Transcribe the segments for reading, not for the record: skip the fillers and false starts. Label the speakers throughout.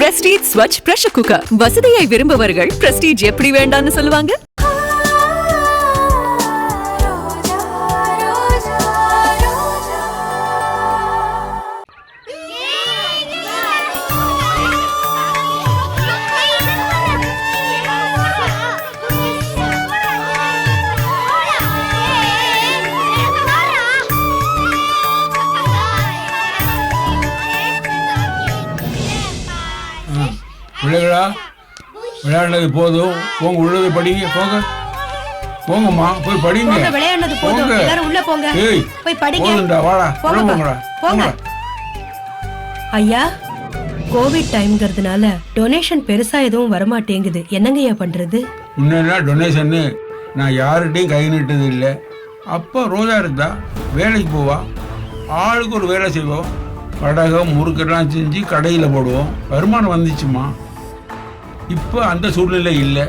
Speaker 1: Prestige Swachh pressure cooker. வசதியை விரும்புவர்கள் prestige எப்படி வேண்டாம்னு சொல்லுவாங்க.
Speaker 2: பிள்ளைகளா, விளையாடுனது போதும், போங்க உள்ளது படிங்க. போங்க போங்கம்மா, போய் படிங்க.
Speaker 3: விளையாடுனது போதும், எல்லாரும் உள்ள போங்க.
Speaker 2: ஏய்,
Speaker 3: போய் படிங்க.
Speaker 2: போங்கடா, வாடா, போங்கடா,
Speaker 3: போங்க. ஐயா, கோவிட் டைம்ங்கிறதுனால டொனேஷன் பெருசா எதுவும் வரமாட்டேங்குது. என்னங்கய்யா பண்றது?
Speaker 2: முன்னா டொனேஷன்னு நான் யார்கிட்டையும் கை நீட்டது இல்லை. அப்போ ரோஜா இருந்தா வேலைக்கு போவா, ஆளுக்கு ஒரு வேலை செய்வோம். கடகம் முறுக்கெல்லாம் செஞ்சு கடையில் போடுவோம். வருமானம் வந்துச்சுமா. இப்போ அந்த சூழ்நிலை இல்லை.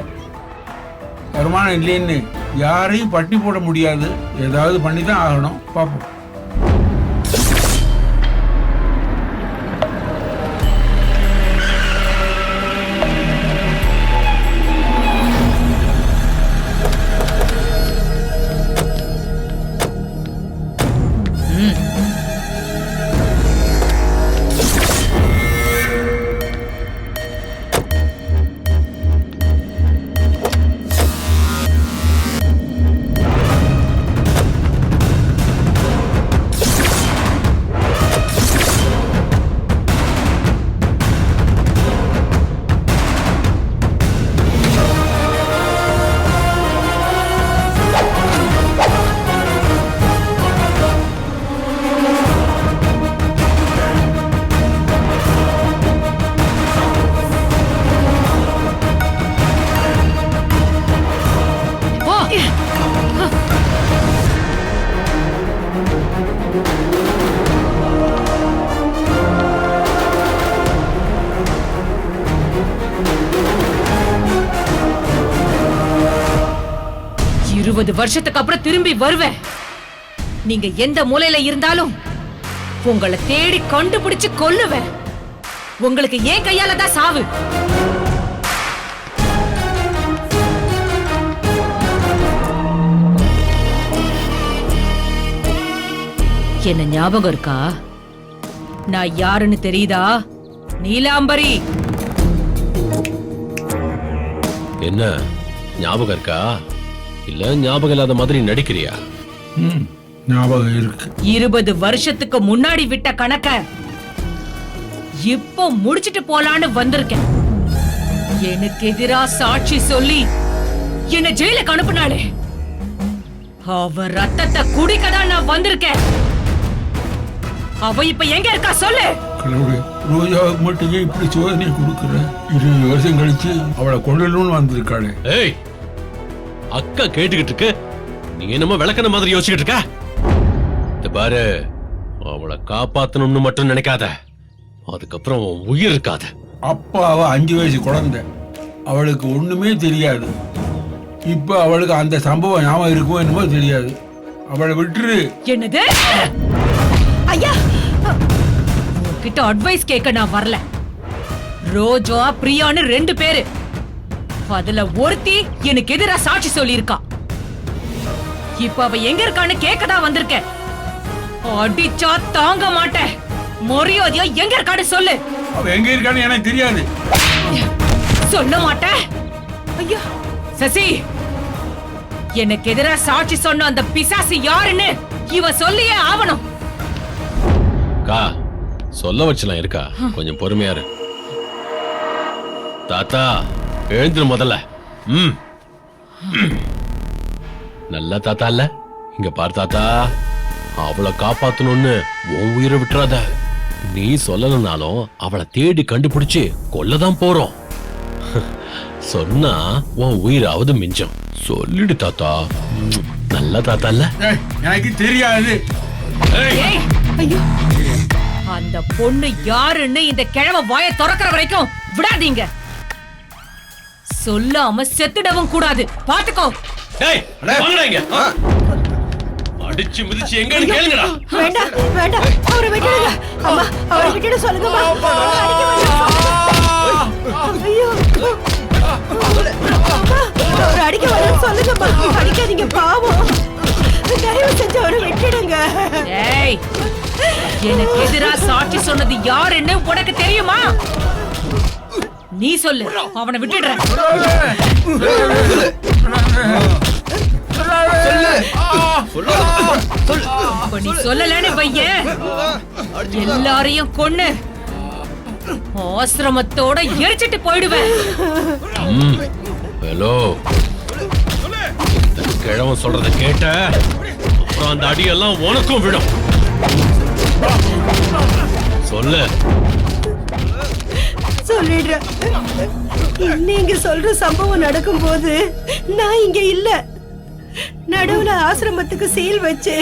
Speaker 2: வருமானம் இல்லைன்னு யாரையும் பட்டி போட முடியாது. ஏதாவது பண்ணி தான் ஆகணும். பார்ப்போம்.
Speaker 4: வருஷத்துக்கு அப்புறம் திரும்பி வருவேன். நீங்க எந்த மூலையில இருந்தாலும் உங்களை தேடி கண்டுபிடிச்சு கொல்லுவேன். உங்களுக்கு ஏன் கையால தான் சாவு. என்ன ஞாபகம் இருக்கா? நான் யாருன்னு தெரியுதா? நீலாம்பரி.
Speaker 5: என்ன ஞாபகம் இருக்கா? இல்ல ஞாபகம் இல்லாத மாதிரி நடிக்கிறியா?
Speaker 2: ஞாபகம் இருக்கு.
Speaker 4: 20 வருஷத்துக்கு முன்னாடி விட்ட கணக்க இப்போ முடிச்சிட்டு போலான்னு வந்திருக்கேன். எனக்கு எதிரா சாட்சி சொல்லி என்ன ஜெயிலுக்கு அனுப்புனாளே, அவ ரத்தத்தை குடிக்கதான் நான் வந்திருக்கேன். அவ இப்ப எங்க இருக்கா சொல்லு.
Speaker 2: கடவுளே, ரோஜாவுக்கு மட்டும் ஏன் இப்படி சோதனை கொடுக்குற? 20 வருஷம் கழிச்சு அவளை கொள்ளணும்னு வந்திருக்காளே.
Speaker 5: ஏய், அக்கா கேட்டுக்கிட்டு இருக்கு, நீ என்னமோ விளக்கண மாதிரி யோசிச்சுட்டு இருக்க. இந்த பாரு, அவளை காப்பாத்தணும்னு மட்டும் நினைக்காத. அதுக்கப்புறம் உயிர் இருக்காது.
Speaker 2: அப்பா அவ 5 வயசு குழந்தை, அவளுக்கு ஒண்ணுமே தெரியாது. இப்ப அவளுக்கு அந்த சம்பவம் ஞாபகம் இருக்குமோ என்னமோ தெரியாது. அவளை விட்டுரு.
Speaker 4: என்னது? ஐயா, உன்கிட்ட அட்வைஸ் கேட்க நான் வரல. ரோஜா பிரியான்னு 2 பேரு, அதுல ஒருத்தி எனக்கு எதிரா சாட்சி சொல்லியிருக்கா. இப்ப அவ எங்க இருக்கான்னு கேட்கதான் வந்திருக்கேன். அடிச்சா தாங்க மாட்டேன். மரியாதையா எங்க இருக்கான்னு சொல்லு.
Speaker 2: அவ எங்க இருக்கான்னு எனக்கு தெரியாது.
Speaker 4: சொல்ல மாட்டேன். ஐயா சசி, எனக்கு எதிரா சாட்சி சொன்ன அந்த பிசாசு யாருன்னு இவ சொல்லியே ஆவணும்.
Speaker 5: கா சொல்ல வச்சலாம் இருக்கா, கொஞ்சம் பொறுமையா இரு. தாத்தா எழுந்துரு முதல்ல. நல்ல தாத்தா இல்ல? இங்க பாரு தாத்தா, அவளை காப்பாத்தணும்னு உன் உயிரை விட்டுறாத. நீ சொல்லலனாலும் அவளை தேடி கண்டுபிடிச்சு கொல்லதான் போறோம். சொன்னா உன் உயிராவது மிஞ்சம். சொல்லிடு தாத்தா. நல்ல தாத்தா இல்ல?
Speaker 2: எனக்கு தெரியாது.
Speaker 4: ஐயோ, அந்த பொண்ணு யாருன்னு இந்த கிழவ வாயை திறக்கிற வரைக்கும் விடாதீங்க. சொல்லாம செத்துடவும் கூடாது. பாத்துக்கோ.
Speaker 5: டேய், வாங்கடா இங்க. அடிச்சு மிதிச்சு எங்கன்னு கேளுங்கடா.
Speaker 3: வேண்டாம் வேண்டாம், அவரை விட்டுடுங்க. அம்மா, அவரை விட்டுட சொல்லுங்கம்மா. அடிக்க வேண்டாம்.
Speaker 4: ஏய், எனக்கு எதிரா சாட்சி சொன்னது யாருன்னு உனக்கு தெரியுமா? நீ சொல்லு, அவனை விட்டுடுறேன். இப்ப நீ சொல்லலன்னு பையன் எல்லாரையும் கொன்னு ஆசிரமத்தோட எரிச்சிட்டு போயிடுவேன்.
Speaker 5: ஹலோ, கிழவன் சொல்றத கேட்ட அப்புறம் அந்த அடியெல்லாம் உனக்கும் விடும். சொல்லு.
Speaker 3: சொல்லிடுறேன். நீங்க சொல்ற சம்பவம் நடக்கும்போது நான் இங்க இல்ல. நடுவுல ஆசிரமத்துக்கு சீல் வச்சு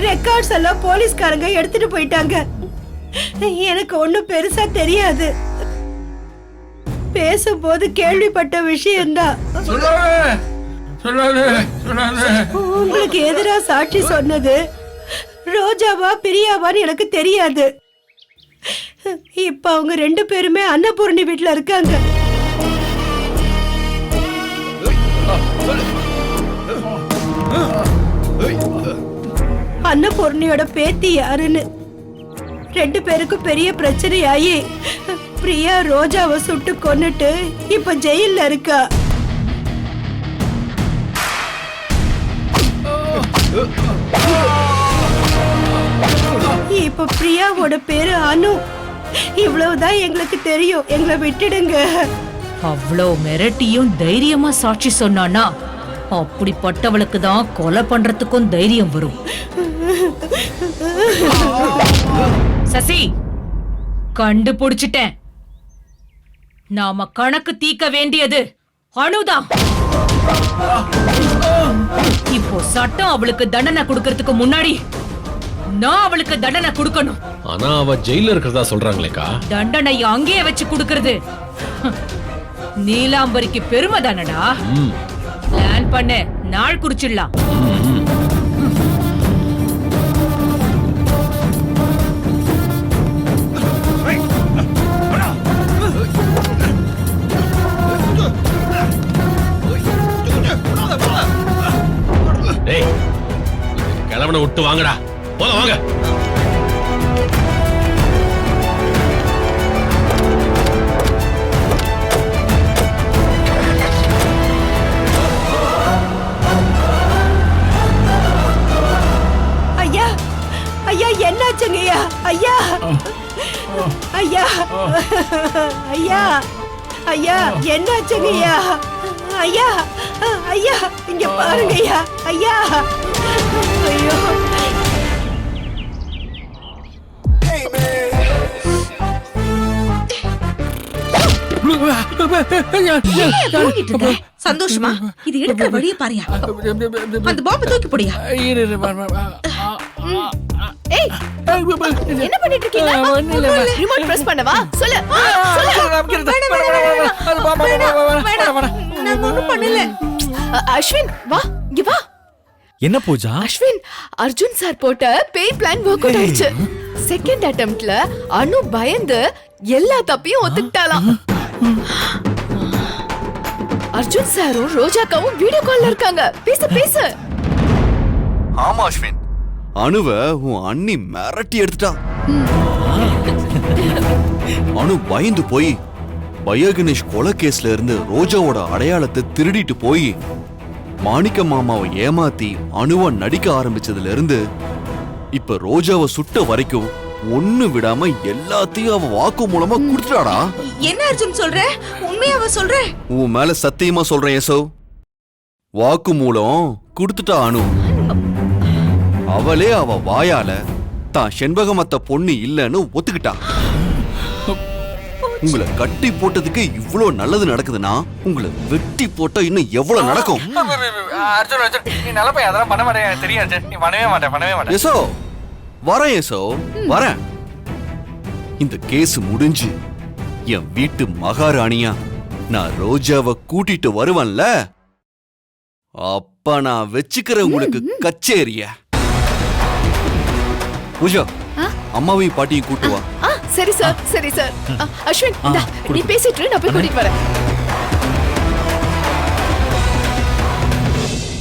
Speaker 3: ரெக்கார்ட்ஸ் எல்லாம் போலீஸ்காரங்க எடுத்துட்டு போயிட்டாங்க. எனக்கு ஒண்ணும் பெருசா தெரியாது. பேசும்போது கேள்விப்பட்ட விஷயம்தான். உங்களுக்கு எதிரா சாட்சி சொன்னது ரோஜாவா பிரியாவான்னு எனக்கு தெரியாது. இப்ப அவங்க 2 பேருமே அன்னபூர்ணி வீட்டுல இருக்காங்க. அன்னபூர்ணியோட பேத்தி யாருன்னு 2 பேருக்கும் பெரிய பிரச்சனையாயி பிரியா ரோஜாவை சுட்டு கொன்னுட்டு இப்ப ஜெயில்ல இருக்கா. இப்ப பிரியாவோட பேரு அனு. இவ்வளவுதான் எங்களுக்கு தெரியும். எங்களை விட்டுடுங்க.
Speaker 4: அவ்வளோ மிரட்டியும் தைரியமா சாட்சி சொன்னானா அப்படிப்பட்டவளுக்கு தான் கொலை பண்றதுக்கும் தைரியம் வரும். சசி, கண்டுபிடிச்சிட்டேன். நாம கணக்கு தீர்க்க வேண்டியது அனுதான். இப்போ சட்டம் அவளுக்கு தண்டனை கொடுக்கறதுக்கு முன்னாடி நான் அவளுக்கு தண்டனை கொடுக்கணும்.
Speaker 5: ஆனா அவ ஜெயில இருக்கிறதா சொல்றாங்களேக்கா.
Speaker 4: தண்டனை அங்கேயே வச்சு கொடுக்கறது நீலாம்பரிக்கு பெருமை தானடா. பிளான் பண்ண நாள் குறிச்சிடலாம்.
Speaker 5: கிழவனை விட்டு வாங்கடா. போல வாங்க.
Speaker 3: ஐயா, ஐயா என்னாச்சுங்கய்யா? ஐயா, ஐயா, ஐயா, ஐயா என்னாச்சுங்கய்யா? ஐயா, ஐயா இங்க பாருங்கய்யா. ஐயா, ஐயோ.
Speaker 6: சந்தோஷமா இது எடுக்கிற வழிய பாரியா. அந்த பாம்பு தூக்கி போடியா.
Speaker 1: ஏய், என்ன பண்ணிட்டு இருக்கீங்க? ரிமோட் பிரஸ் பண்ணவா? சொல்லு.
Speaker 6: நான் ஒண்ணும் பண்ணல.
Speaker 1: அஸ்வின் வா, இங்க வா.
Speaker 7: என்ன பூஜா?
Speaker 1: அஸ்வின், அர்ஜுன் சார் போட்ட பேய் பிளான் வொர்க் அவுட் ஆயிடுச்சு. செகண்ட் அட்டெம்ப்ட்ல அனு பயந்து எல்லா தப்பையும் ஒத்துக்கிட்டாலாம். அர்ஜுன் சாரும் ரோஜாக்காவும் வீடியோ கால்ல இருக்காங்க. பேசு பேசு.
Speaker 8: ஆமா அஸ்வின், அணுவ உன் அண்ணி மிரட்டி எடுத்துட்டா. அணு பயந்து போய் பயகணேஷ் கொலை கேஸ்ல இருந்து ரோஜாவோட அடையாளத்தை திருடிட்டு போய் மாணிக்க மாமாவை ஏமாத்தி அணுவ நடிக்க ஆரம்பிச்சதுல இருந்து இப்ப ரோஜாவை சுட்ட வரைக்கும் ஒண்ணு விடாம எல்லாத்தையும் அவ வாக்கு மூலமா குடுத்துட்டாடா.
Speaker 6: என்ன அர்ஜுன் சொல்ற? உண்மையாவ சொல்ற?
Speaker 8: உன் மேல சத்தியமா சொல்றேன் யசோ. வாக்கு மூலம் குடுத்துட்டா அணு. அவளே அவ வாயால தான் செண்பகமத்த பொண்ணு இல்லன்னு ஒத்துக்கிட்டா. உங்களை கட்டி போட்டதுக்கு இவ்ளோ நல்லது நடக்குதுன்னா உங்களை வெட்டி போட்டா இன்னும் எவ்வளவு நடக்கும்?
Speaker 7: அர்ஜுன் அர்ஜுன், நீ நல்ல பையன், அதெல்லாம் பண்ண மாட்டேன் தெரியும் அர்ஜுன். நீ பண்ணவே மாட்டேன்.
Speaker 8: யசோ வரேன் யசோ வரேன். இந்த கேஸ் முடிஞ்சு என் வீட்டு மகாராணியா நான் ரோஜாவை கூட்டிட்டு வருவேன்ல, அப்ப நான் வச்சுக்கிற உங்களுக்கு கச்சேரிய. பூஜா, அம்மாவையும் பாட்டியும் கூட்டு வா.
Speaker 1: சரி சார், சரி சார். அஸ்வின், இந்தா, நீ பேசிட்டு நான் போய் கூட்டிட்டு வரேன்.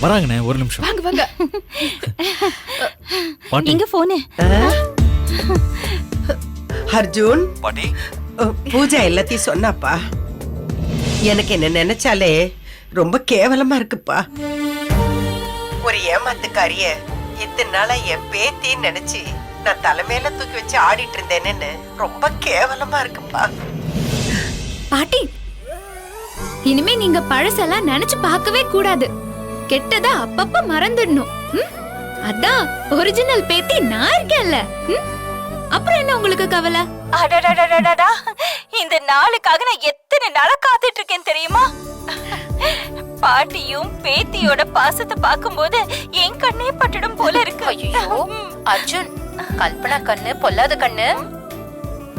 Speaker 9: வராங்கண்ணே, ஒரு நிமிஷம்.
Speaker 1: வாங்க வாங்க.
Speaker 9: பாட்டி,
Speaker 6: எங்க போனு?
Speaker 10: அர்ஜுன்,
Speaker 8: பாட்டி
Speaker 10: பூஜா எல்லாத்தையும் சொன்னாப்பா. எனக்கு என்ன நினைச்சாலே ரொம்ப கேவலமா இருக்குப்பா. ஒரு ஏமாத்துக்காரிய இத்தனை நாளா என் பேத்தின்னு நினைச்சு நான் தலைமையில தூக்கி வச்சு ஆடிட்டு இருந்தேன்னு ரொம்ப கேவலமா இருக்குப்பா.
Speaker 11: பாட்டி, இனிமே நீங்க பழசெல்லாம் நினைச்சு பார்க்கவே கூடாது. கெட்டதா அப்பப்ப மறந்துடணும். அதான் ஒரிஜினல் பேத்தி நான் இருக்கேன்ல. அப்புறம் என்ன உங்களுக்கு கவலை?
Speaker 6: அடடடடடடா, இந்த நாளுக்காக நான் எத்தனை நாளா காத்துட்டு இருக்கேன் தெரியுமா? பாட்டியும் பேத்தியோட பாசத்தை பார்க்கும்போது என் கண்ணே பட்டுடும் போல இருக்கு.
Speaker 1: ஐயோ அர்ஜுன், கல்பனா கண்ணு பொல்லாத கண்ணு.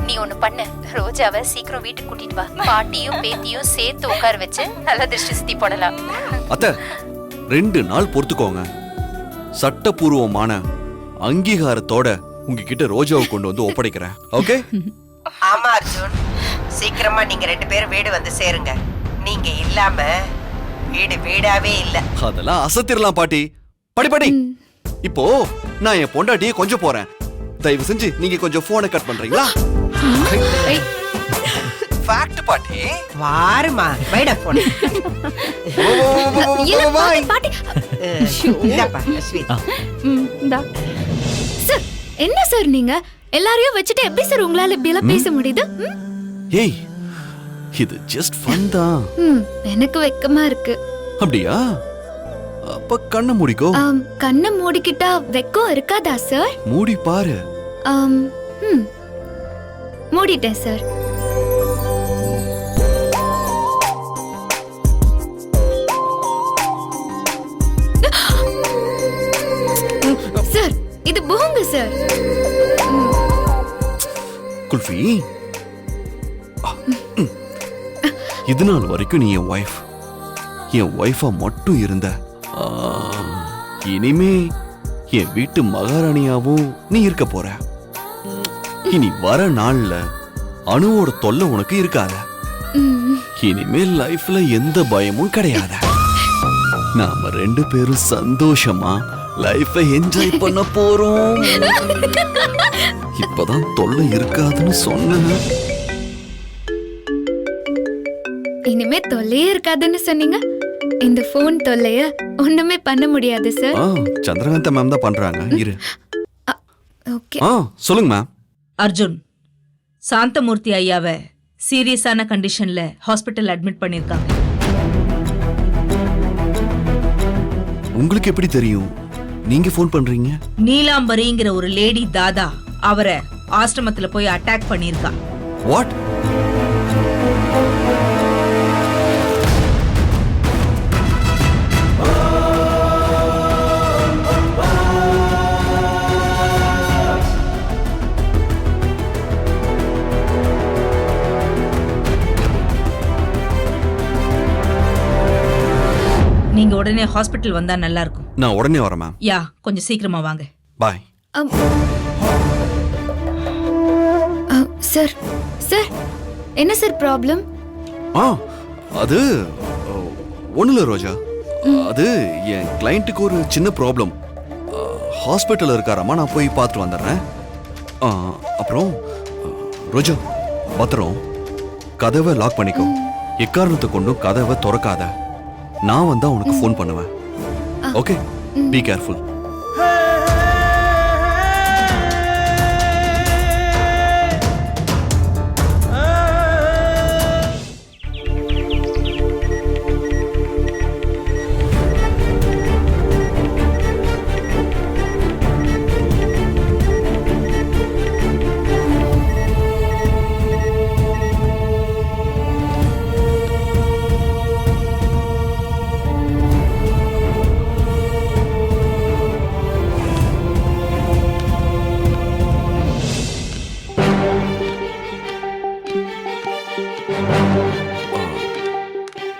Speaker 1: நீ ஒண்ணு பண்ணு, ரோஜாவை சீக்கிரம் வீட்டுக்கு கூட்டிட்டு வா. பாட்டியும் பேத்தியும் சேர்த்து உட்கார வச்சு நல்ல திருஷ்டி சுத்தி போடலாம்.
Speaker 8: அத்தை 2 நாள் பொறுத்துக்கோங்க. சட்டபூர்வமான அங்கீகாரத்தோட உங்ககிட்ட ரோஜாவை கொண்டு வந்து ஒப்படைக்கிறேன். ஓகே?
Speaker 10: ஆமா அர்ஜுன், சீக்கிரமா நீங்க 2 பேரும் வீடு வந்து சேருங்க. நீங்க இல்லாம வீடு வீடாவே இல்ல.
Speaker 8: அதெல்லாம் அசத்திரலாம் பாட்டி. படி இப்போ நான் என் பொண்டாட்டியை கொஞ்சம் போறேன். தயவு செஞ்சு நீங்க கொஞ்சம் போனை கட் பண்றீங்களா? ஃபேக்ட் பாட்டி.
Speaker 10: வாருமா, வைடா போன்.
Speaker 11: பாட்டி,
Speaker 10: இந்தாப்பா ஸ்வீட்.
Speaker 11: சார், என்ன சார் நீங்க எல்லாரையும் வச்சுட்டு எப்படி சார் உங்களால இப்படி எல்லாம் பேச முடியுது?
Speaker 8: ஏய், இது ஜஸ்ட் ஃபன் தான்.
Speaker 11: எனக்கு வெக்கமா இருக்கு.
Speaker 8: அப்படியா? அப்ப கண்ணை மூடிக்கோ.
Speaker 11: கண்ணை மூடிக்கிட்டா வெக்கம் இருக்காதா சார்?
Speaker 8: மூடி பாரு.
Speaker 11: மூடிட்டேன் சார். சார், இது போங்க சார்.
Speaker 8: குல்ஃபி, இது நாள் வரைக்கும் நீ என் ஒய்ஃபா மட்டும் இருந்த. இனிமே என் வீட்டு மகாராணியாவும் நீ இருக்க போற. இனி வர நாள்ல அணுவோட தொல்லை உனக்கு இருக்காத. இனிமே லைஃப்ல எந்த பயமும் கிடையாது. நாம 2 பேரும் சந்தோஷமா லைஃபை என்ஜாய் பண்ண போறோம். இப்பதான் தொல்லை இருக்காதுன்னு சொன்ன.
Speaker 11: இனிமே தொல்லையே இருக்காதுன்னு சொன்னீங்க. இந்த போன் தொல்லைய ஒண்ணுமே பண்ண முடியாது சார்.
Speaker 8: சந்திரகாந்த மேம் தான் பண்றாங்க. இரு.
Speaker 11: ஓகே.
Speaker 8: சொல்லுங்க மேம்.
Speaker 6: அர்ஜுன், சாந்தமூர்த்தி ஐயாவை சீரியஸான கண்டிஷன்ல ஹாஸ்பிட்டல் அட்மிட் பண்ணிருக்காங்க.
Speaker 8: உங்களுக்கு எப்படி தெரியும்? நீங்க ஃபோன் பண்றீங்க?
Speaker 6: நீலாம்பரிங்கிற ஒரு லேடி தாதா அவரை ஆசிரமத்துல போய் அட்டாக் பண்ணிருக்கா.
Speaker 8: வாட்?
Speaker 6: நீங்க உடனே ஹாஸ்பிட்டல் வந்தா நல்லா இருக்கும்.
Speaker 8: நான் உடனே வரேன் மேம்.
Speaker 6: யா, கொஞ்சம் சீக்கிரமா வாங்க.
Speaker 8: பாய்.
Speaker 11: சார், சார், என்ன சார் ப்ராப்ளம்?
Speaker 8: அது ஒண்ணுல ரோஜா, அது என் கிளையண்ட்டுக்கு ஒரு சின்ன ப்ராப்ளம். ஹாஸ்பிட்டல் இருக்காராமா, நான் போய் பார்த்துட்டு வந்துடுறேன். அப்புறம் ரோஜா, பத்திரம், கதவை லாக் பண்ணிக்கோ. எக்காரணத்தை கொண்டும் கதவை திறக்காத. நான் வந்தா உனக்கு ஃபோன் பண்ணுவேன். Okay? Be careful.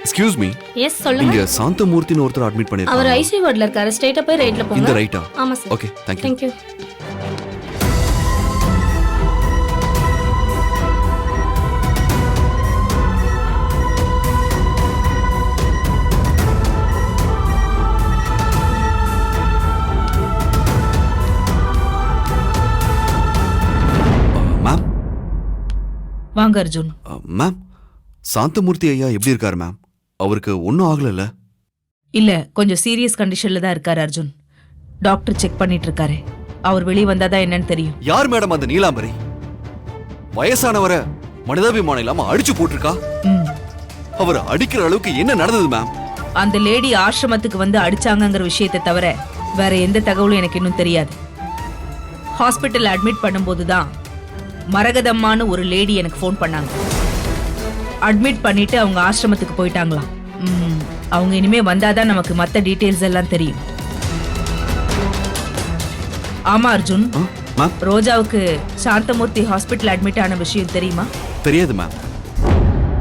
Speaker 8: Excuse me.
Speaker 11: Yes, சொல்லுங்க.
Speaker 8: இங்க சாந்தமூர்த்தின்னு ஒருத்தர் அட்மிட் பண்ணிருக்காங்க.
Speaker 11: அவர் ஐசியூ வார்டுல இருக்காரு. ஸ்ட்ரைட்டா போய் ரைட்ல போங்க.
Speaker 8: இந்த ரைட்டா?
Speaker 11: ஆமா sir.
Speaker 8: Okay, thank you.
Speaker 11: Thank you.
Speaker 4: வாங்க அர்ஜுன்.
Speaker 8: மேம், சாந்தமூர்த்தி ஐயா எப்படி இருக்காரு மேம்? அவருக்கு ஒன்றும் ஆகலைல்ல?
Speaker 4: இல்ல, கொஞ்சம் சீரியஸ் கண்டிஷன்ல தான் இருக்காரு அர்ஜுன். டாக்டர் செக் பண்ணிட்டு இருக்காரு. அவர் வெளியே வந்தாதான் என்னன்னு தெரியும்.
Speaker 8: யார் மேடம் அந்த நீலாம்பரி? வயசானவரை மனிதாபிமானம் இல்லாம அடிச்சு போட்டிருக்கா.
Speaker 4: ம்.
Speaker 8: அவர் அடிக்கிற அளவுக்கு என்ன நடந்தது மேம்?
Speaker 4: அந்த லேடி ஆசிரமத்துக்கு வந்து அடிச்சாங்கங்கிற விஷயத்தை தவிர வேற எந்த தகவலும் எனக்கு இன்னும் தெரியாது. ஹாஸ்பிட்டல் அட்மிட் பண்ணும்போது தான் மரகதம்மான்னு ஒரு லேடி எனக்கு ஃபோன் பண்ணாங்க. அட்மிட் பண்ணிட்டு அவங்க ஆசிரமத்துக்கு போயிட்டாங்களாம். அவங்க இனிமே வந்தாதான் நமக்கு மற்ற டீடைல்ஸ் எல்லாம் தெரியும். ஆமா அர்ஜுன்,
Speaker 8: மேம்,
Speaker 4: ரோஜாவுக்கு சாந்தமூர்த்தி ஹாஸ்பிட்டல் அட்மிட் ஆன விஷயம் தெரியுமா?
Speaker 8: தெரியாது மேம்.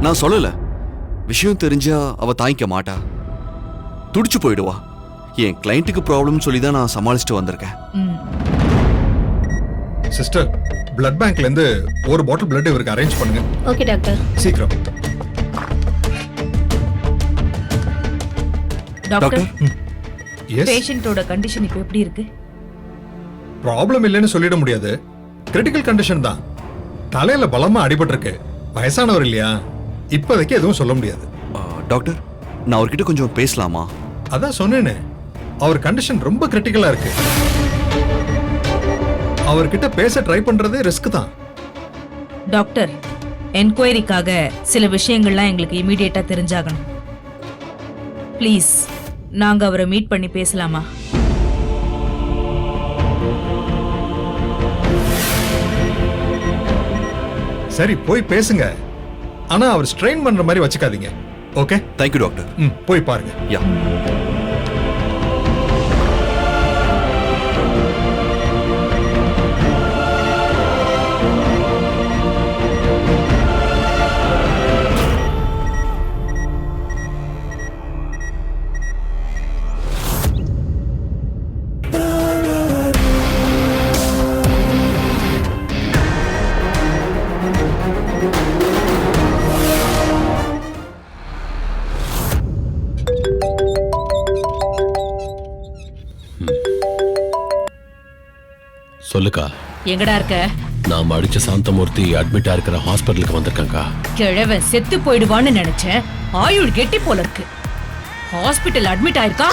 Speaker 8: நான் சொல்லல. விஷயம் தெரிஞ்சா அவ தாங்கிக்க மாட்டா, துடிச்சு போயிடுவா. என் கிளைண்ட்டுக்கு ப்ராப்ளம் சொல்லி தான் நான் சமாளிச்சுட்டு வந்திருக்கேன்.
Speaker 9: சிஸ்டர், பிளட் பேங்க்ல இருந்து ஒரு பாட்டில் பிளட் இவருக்கு அரேஞ்ச் பண்ணுங்க.
Speaker 11: Okay doctor.
Speaker 9: சீக்கிரம்.
Speaker 4: டாக்டர்,
Speaker 9: எஸ்,
Speaker 4: பேஷண்டோட கண்டிஷன் இப்போ எப்படி இருக்கு?
Speaker 9: ப்ராப்ளம் இல்லைன்னு சொல்லிட முடியாது. கிரிட்டிக்கல் கண்டிஷன் தான். தலையில பலமா அடிபட்டிருக்கு. வயசானவர் இல்லையா, இப்போதைக்கு எதுவும் சொல்ல முடியாது.
Speaker 8: டாக்டர், நான் அவர்கிட்ட கொஞ்சம் பேசலாமா?
Speaker 9: அதான் சொன்னேனே, அவர் கண்டிஷன் ரொம்ப கிரிட்டிக்கலா இருக்கு. அவர்கிட்ட பேச ட்ரை பண்றதே ரிஸ்க் தான்.
Speaker 4: டாக்டர், என்கொயரிக்காக சில விஷயங்கள்லாம் எங்களுக்கு இமீடியட்டா தெரிஞ்சாகணும். ப்ளீஸ், நாங்க அவரை மீட் பண்ணி பேசலாமா?
Speaker 9: சரி, போய் பேசுங்க. ஆனா அவர் ஸ்ட்ரெயின் பண்ற மாதிரி வச்சுக்காதீங்க. ஓகே?
Speaker 8: Thank you doctor.
Speaker 9: போய் பாருங்க.
Speaker 8: யா.
Speaker 5: சொல்லுக்கா.
Speaker 4: எங்கடா இருக்க?
Speaker 5: நாம அடிச்ச சாந்தமூர்த்தி அட்மிட்டா இருக்கிற ஹாஸ்பிட்டலுக்கு வந்திருக்காங்க.
Speaker 4: கிழவன் செத்து போயிடுவான்னு நினைச்சேன். ஆயுள் கெட்டி போல இருக்கு. ஹாஸ்பிட்டல் அட்மிட் ஆயிருக்கா?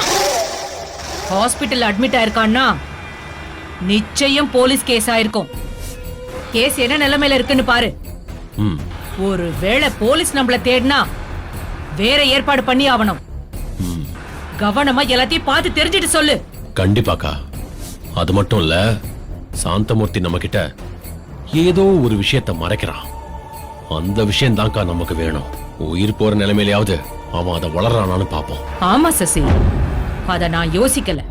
Speaker 4: ஹாஸ்பிட்டல் அட்மிட் ஆயிருக்கான்னா நிச்சயம் போலீஸ் கேஸ் ஆயிருக்கும். கேஸ் என்ன நிலைமையில இருக்குன்னு பாரு. ஒருவேளை போலீஸ் நம்மள தேடினா வேற ஏற்பாடு பண்ணி ஆகணும். கவனமா எல்லாத்தையும் பார்த்து தெரிஞ்சுட்டு சொல்லு.
Speaker 5: கண்டிப்பாக்கா. அது மட்டும் இல்ல, சாந்தமூர்த்தி நம்ம கிட்ட ஏதோ ஒரு விஷயத்தை மறைக்கிறான். அந்த விஷயம் தான்க்கா நமக்கு வேணும். உயிர் போற நிலைமையிலாவது அவன் அதை வளர்றானான்னு பாப்போம்.
Speaker 4: ஆமா சசி, அத நான் யோசிக்கல.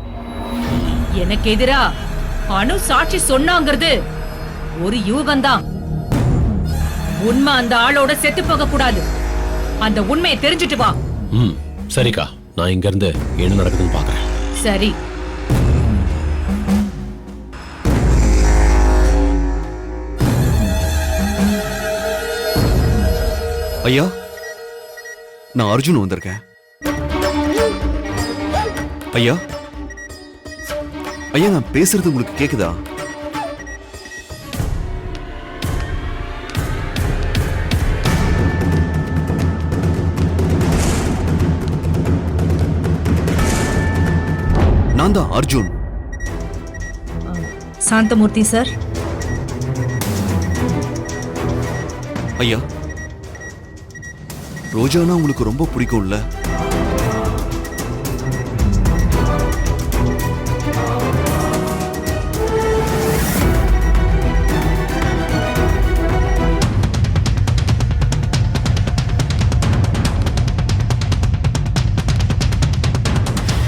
Speaker 4: எனக்கு எதிரா அணு சாட்சி சொன்னாங்கிறது ஒரு யூகம்தான். உண்மை அந்த ஆளோட செத்து போக கூடாது. அந்த உண்மையை தெரிஞ்சுட்டு வா.
Speaker 5: சரிக்கா, நான் இங்க இருந்து என்ன நடக்குதுன்னு பாக்குறேன்.
Speaker 4: சரி.
Speaker 8: ஐயா, நான் அர்ஜுன் வந்திருக்கேன். ஐயா, ஐயா, நான் பேசுறது உங்களுக்கு கேக்குதா? நான் தான் அர்ஜுன்.
Speaker 4: சாந்தமூர்த்தி சார்.
Speaker 8: ஐயா, ரோஜானா உங்களுக்கு ரொம்ப பிடிக்கும்ல?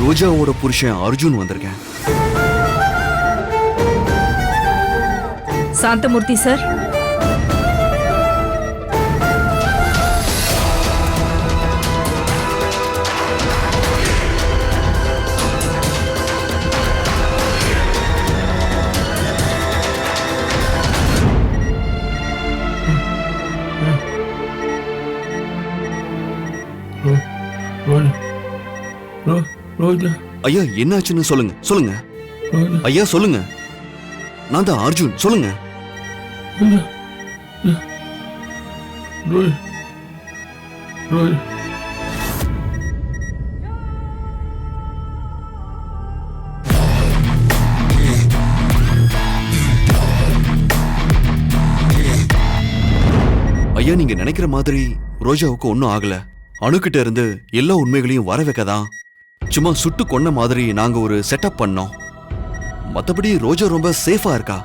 Speaker 8: ரோஜாவோட புருஷன் அர்ஜுன் வந்திருக்கேன்.
Speaker 4: சாந்தமூர்த்தி சார்.
Speaker 2: ரோஜா.
Speaker 8: ஐயா, என்னாச்சுன்னு சொல்லுங்க. சொல்லுங்க ஐயா, சொல்லுங்க. நான் தான் அர்ஜுன், சொல்லுங்க.
Speaker 2: ரோஜ் ரோஜ்
Speaker 8: ஐயா நீங்க நினைக்கிற மாதிரி ரோஜாவுக்கு ஒன்னும் ஆகல. அணுகிட்ட இருந்து எல்லா உண்மைகளையும் வர வைக்கதான் சும்மா சுட்டு கொன்ன மாதிரி நாங்க ஒரு செட்டப் பண்ணோம். மத்தபடி ரோஜா ரொம்ப சேஃபா இருக்கா.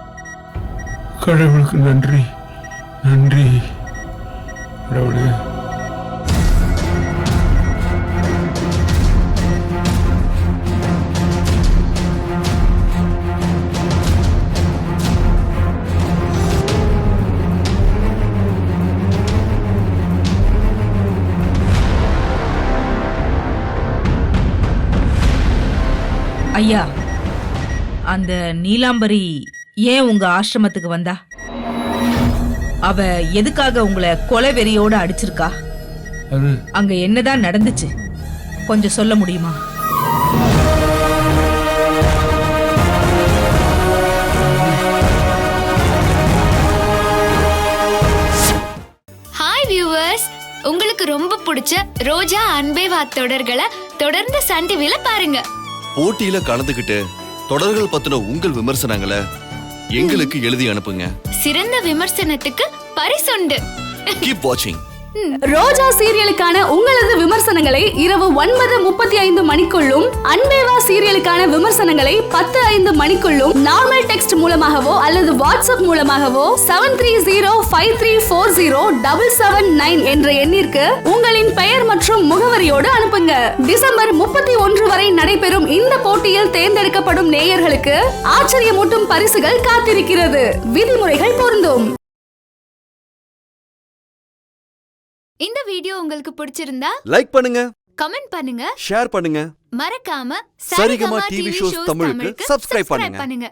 Speaker 2: கடவுளுக்கு நன்றி நன்றி கடவுளே.
Speaker 4: ஐயா, அந்த நீலாம்பரி ஏன் உங்க ஆசிரமத்துக்கு வந்தா? அவ எதுக்காக உங்களை கொலை வெறியோட அடிச்சிருக்கா?
Speaker 2: அது
Speaker 4: அங்க என்னதான் நடந்துச்சு கொஞ்சம் சொல்ல முடியுமா?
Speaker 11: ஹாய் வியூவர்ஸ், உங்களுக்கு ரொம்ப பிடிச்ச ரோஜா அன்பே வா தொடர்களை தொடர்ந்து சன் டிவில பாருங்க.
Speaker 8: போட்டியில கலந்துகிட்டு தொடர்கள் பத்தின உங்கள் விமர்சனங்களை எங்களுக்கு எழுதி அனுப்புங்க.
Speaker 11: சிறந்த விமர்சனத்துக்கு பரிசுண்டு.
Speaker 8: கீப் வாட்சிங்.
Speaker 12: ரோஜா சீரியலுக்கான உங்களது விமர்சனங்களை இரவு 9:35 மணிக்குள்ளும், அன்பேவா சீரியலுக்கான விமர்சனங்களை 10:05 மணிக்குள்ளும் நார்மல் டெக்ஸ்ட் மூலமாகவோ அல்லது வாட்ஸ்அப் மூலமாகவோ 7305340779 என்ற எண்ணிற்கு உங்களின் பெயர் மற்றும் முகவரியோடு அனுப்புங்க. டிசம்பர் 31 வரை நடைபெறும் இந்த போட்டியில் தேர்ந்தெடுக்கப்படும் நேயர்களுக்கு ஆச்சரியமூட்டும் பரிசுகள் காத்திருக்கிறது. விதிமுறைகள் பொருந்தும்.
Speaker 11: இந்த வீடியோ உங்களுக்கு பிடிச்சிருந்தா
Speaker 8: லைக் பண்ணுங்க,
Speaker 11: கமெண்ட் பண்ணுங்க,
Speaker 8: ஷேர் பண்ணுங்க,
Speaker 11: மறக்காம
Speaker 8: சரிகமா டிவி ஷோஸ் தமிழுக்கு சப்ஸ்கிரைப் பண்ணுங்க.